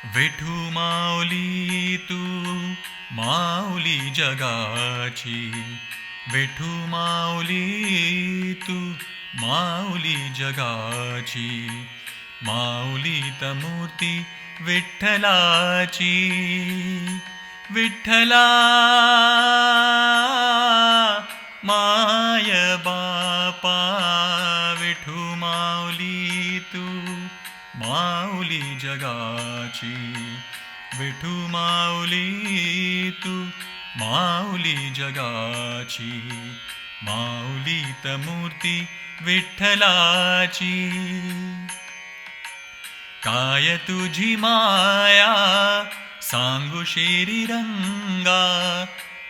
विठू माऊली तू माऊली जगाची, विठू माऊली तू माऊली जगाची, माऊलीत मूर्ती विठ्ठलाची. विठ्ठला माय बापा, विठू माऊली तू माऊली जगाची, विठू माऊली तू माऊली जगाची, माऊलीत मूर्ती विठ्ठलाची. काय तुझी माया सांगू श्रीरंगा,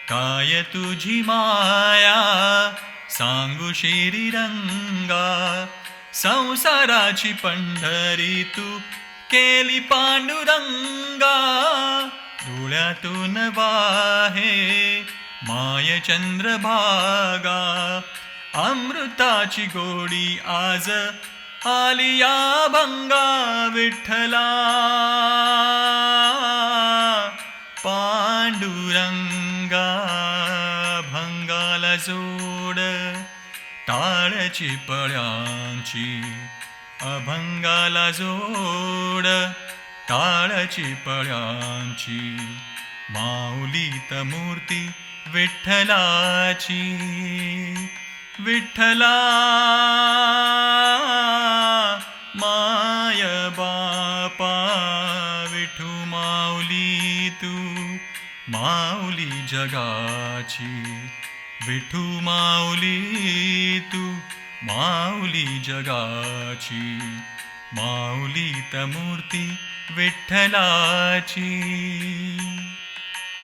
काय तुझी माया सांगू श्रीरंगा, संसाराची पंढरी तू केली पांडुरंगा. डोळ्यातून वाहे माय चंद्रभागा, अमृताची गोडी आज आली या भंगा. विठ्ठला पांडुरंगा, भंगाला जोड टाळची पळ्यांची, अभंगाला जोड टाळची पळ्यांची, माऊलीत मूर्ती विठ्ठलाची. विठ्ठला माय बापा, विठू माऊली तू माऊली जगाची, विठू माऊली तू माऊली जगाची, माऊलीत मूर्ती विठ्ठलाची.